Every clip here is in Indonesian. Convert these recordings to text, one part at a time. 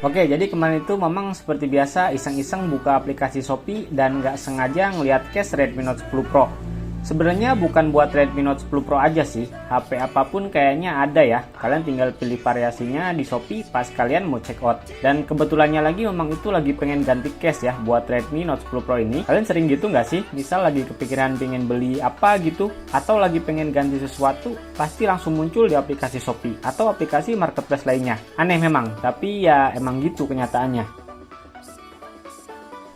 Oke, jadi kemarin itu memang seperti biasa iseng-iseng buka aplikasi Shopee dan nggak sengaja ngeliat case Redmi Note 10 Pro. Sebenarnya bukan buat Redmi Note 10 Pro aja sih, HP apapun kayaknya ada ya. Kalian tinggal pilih variasinya di Shopee pas kalian mau check out. Dan kebetulannya lagi memang itu lagi pengen ganti case ya buat Redmi Note 10 Pro ini. Kalian sering gitu nggak sih? Misal lagi kepikiran pengen beli apa gitu, atau lagi pengen ganti sesuatu, pasti langsung muncul di aplikasi Shopee atau aplikasi marketplace lainnya. Aneh memang, tapi ya emang gitu kenyataannya.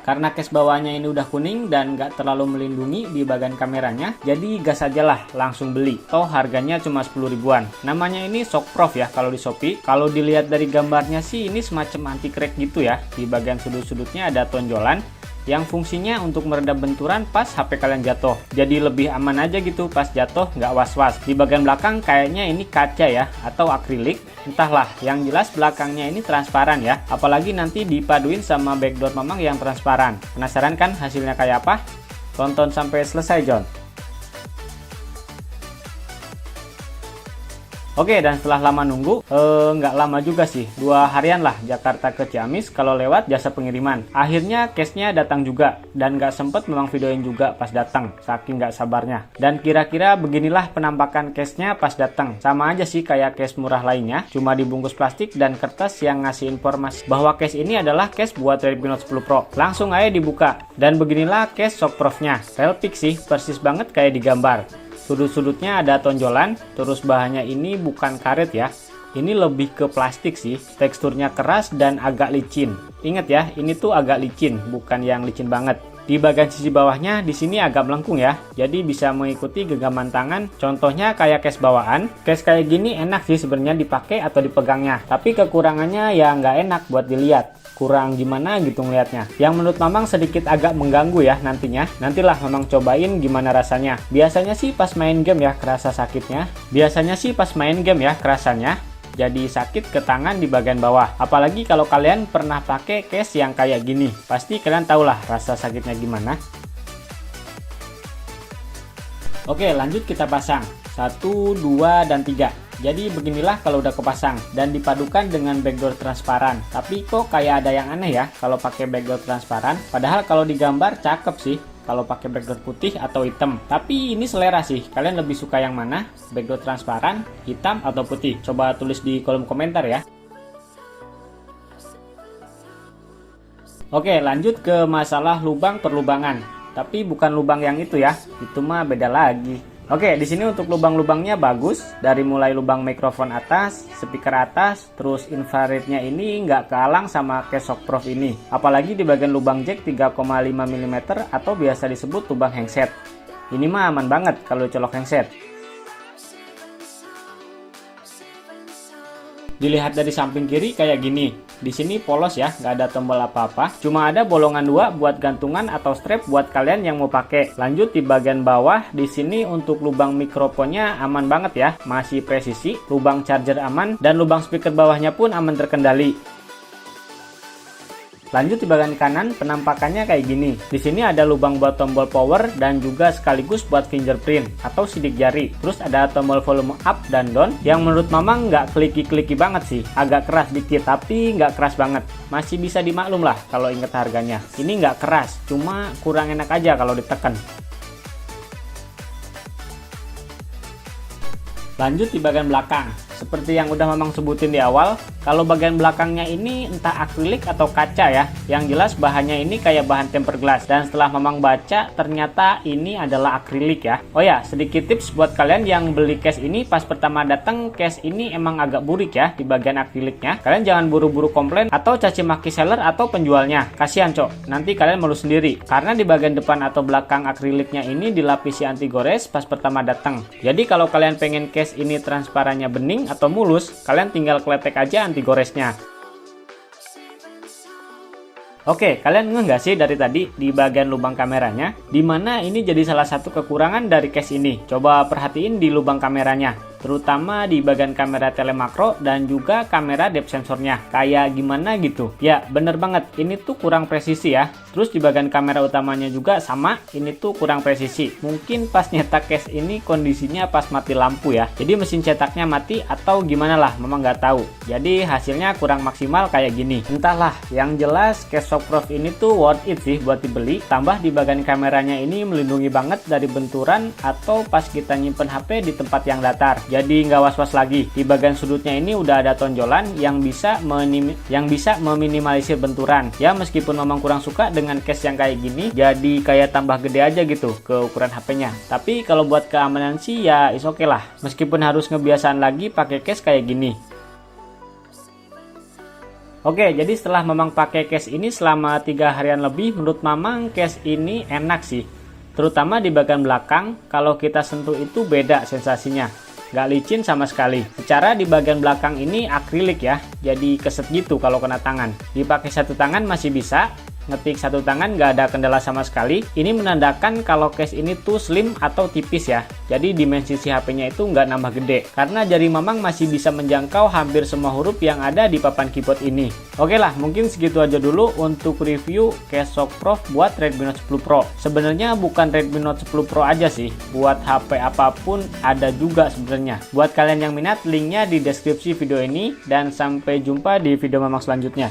Karena case bawahnya ini udah kuning dan nggak terlalu melindungi di bagian kameranya, jadi gas aja lah langsung beli. Toh harganya cuma 10 ribuan. Namanya ini Shockproof ya kalau di Shopee. Kalau dilihat dari gambarnya sih ini semacam anti crack gitu ya. Di bagian sudut-sudutnya ada tonjolan yang fungsinya untuk meredam benturan pas HP kalian jatuh. Jadi lebih aman aja gitu pas jatuh, nggak was-was. Di bagian belakang kayaknya ini kaca ya, atau akrilik. Entahlah, yang jelas belakangnya ini transparan ya. Apalagi nanti dipaduin sama backdoor mamang yang transparan. Penasaran kan hasilnya kayak apa? Tonton sampai selesai, John. Oke, dan setelah lama nunggu, nggak lama juga sih, 2 harian lah Jakarta ke Ciamis kalau lewat jasa pengiriman. Akhirnya case-nya datang juga, dan nggak sempet memang videoin juga pas datang, saking nggak sabarnya. Dan kira-kira beginilah penampakan case-nya pas datang. Sama aja sih kayak case murah lainnya, cuma dibungkus plastik dan kertas yang ngasih informasi bahwa case ini adalah case buat Redmi Note 10 Pro. Langsung aja dibuka, dan beginilah case Shockproof-nya. Real pic sih, persis banget kayak di gambar. Sudut-sudutnya ada tonjolan, terus bahannya ini bukan karet ya. Ini lebih ke plastik sih, teksturnya keras dan agak licin. Ingat ya, ini tuh agak licin, bukan yang licin banget. Di bagian sisi bawahnya di sini agak melengkung ya, jadi bisa mengikuti genggaman tangan. Contohnya kayak case bawaan. Case kayak gini enak sih sebenarnya dipakai atau dipegangnya, tapi kekurangannya ya nggak enak buat dilihat. Kurang gimana gitu ngeliatnya. Yang menurut Mamang sedikit agak mengganggu ya nantinya. Nantilah Mamang cobain gimana rasanya. Biasanya sih pas main game ya kerasa sakitnya. Jadi sakit ke tangan di bagian bawah. Apalagi kalau kalian pernah pakai case yang kayak gini. Pasti kalian tahulah rasa sakitnya gimana. Oke, lanjut kita pasang. 1, 2, dan 3. Jadi beginilah kalau udah kepasang dan dipadukan dengan background transparan. Tapi kok kayak ada yang aneh ya kalau pakai background transparan. Padahal kalau digambar cakep sih kalau pakai background putih atau hitam. Tapi ini selera sih. Kalian lebih suka yang mana? Background transparan, hitam, atau putih? Coba tulis di kolom komentar ya. Oke, lanjut ke masalah lubang perlubangan. Tapi bukan lubang yang itu ya. Itu mah beda lagi. Oke, di sini untuk lubang-lubangnya bagus. Dari mulai lubang mikrofon atas, speaker atas, terus infrarednya ini nggak kehalang sama case Shockproof ini. Apalagi di bagian lubang jack 3,5 mm atau biasa disebut lubang handset. Ini mah aman banget kalau colok handset. Dilihat dari samping kiri kayak gini. Di sini polos ya, nggak ada tombol apa-apa. Cuma ada bolongan 2 buat gantungan atau strap buat kalian yang mau pakai. Lanjut di bagian bawah, di sini untuk lubang mikrofonnya aman banget ya, masih presisi. Lubang charger aman dan lubang speaker bawahnya pun aman terkendali. Lanjut di bagian kanan, penampakannya kayak gini. Di sini ada lubang buat tombol power dan juga sekaligus buat fingerprint atau sidik jari. Terus ada tombol volume up dan down yang menurut Mamang nggak kliki-kliki banget sih. Agak keras dikit, tapi nggak keras banget. Masih bisa dimaklum lah kalau inget harganya. Ini nggak keras, cuma kurang enak aja kalau ditekan. Lanjut di bagian belakang. Seperti yang udah Mamang sebutin di awal, kalau bagian belakangnya ini entah akrilik atau kaca ya. Yang jelas bahannya ini kayak bahan tempered glass. Dan setelah Mamang baca, ternyata ini adalah akrilik ya. Oh ya, sedikit tips buat kalian yang beli case ini pas pertama datang, case ini emang agak burik ya di bagian akriliknya. Kalian jangan buru-buru komplain atau caci maki seller atau penjualnya. Kasihan cok, nanti kalian malu sendiri. Karena di bagian depan atau belakang akriliknya ini dilapisi anti gores pas pertama datang. Jadi kalau kalian pengen case ini transparannya bening atau mulus, kalian tinggal kletek aja anti goresnya. Oke, kalian ngeh nggak sih dari tadi di bagian lubang kameranya, dimana ini jadi salah satu kekurangan dari case ini? Coba perhatiin di lubang kameranya. terutama di bagian kamera telemakro dan juga kamera depth sensornya. Kayak gimana gitu. Ya, bener banget, ini tuh kurang presisi ya. Terus di bagian kamera utamanya juga sama, ini tuh kurang presisi. Mungkin pas nyetak case ini kondisinya pas mati lampu ya. Jadi mesin cetaknya mati atau gimana lah, memang nggak tahu. Jadi hasilnya kurang maksimal kayak gini. Entahlah, yang jelas case Shockprof ini tuh worth it sih buat dibeli. Tambah di bagian kameranya ini melindungi banget dari benturan atau pas kita nyimpen HP di tempat yang datar. Jadi nggak was-was lagi. Di bagian sudutnya ini udah ada tonjolan yang bisa meminimalisir benturan. Ya meskipun memang kurang suka dengan case yang kayak gini, jadi kayak tambah gede aja gitu ke ukuran HP-nya. Tapi kalau buat keamanan sih ya is oke lah. Meskipun harus ngebiasaan lagi pakai case kayak gini. Oke, jadi setelah Mamang pakai case ini selama 3 harian lebih, menurut Mamang case ini enak sih. Terutama di bagian belakang, kalau kita sentuh itu beda sensasinya. Nggak licin sama sekali. Secara di bagian belakang ini akrilik ya, jadi keset gitu kalau kena tangan. Dipakai satu tangan masih bisa, ngetik satu tangan nggak ada kendala sama sekali. Ini menandakan kalau case ini tuh slim atau tipis ya. Jadi dimensi si HP-nya itu nggak nambah gede. Karena jari Mamang masih bisa menjangkau hampir semua huruf yang ada di papan keyboard ini. Oke lah, mungkin segitu aja dulu untuk review case Shockprof buat Redmi Note 10 Pro. Sebenarnya bukan Redmi Note 10 Pro aja sih. Buat HP apapun ada juga sebenarnya. Buat kalian yang minat, linknya di deskripsi video ini. Dan sampai jumpa di video Mamang selanjutnya.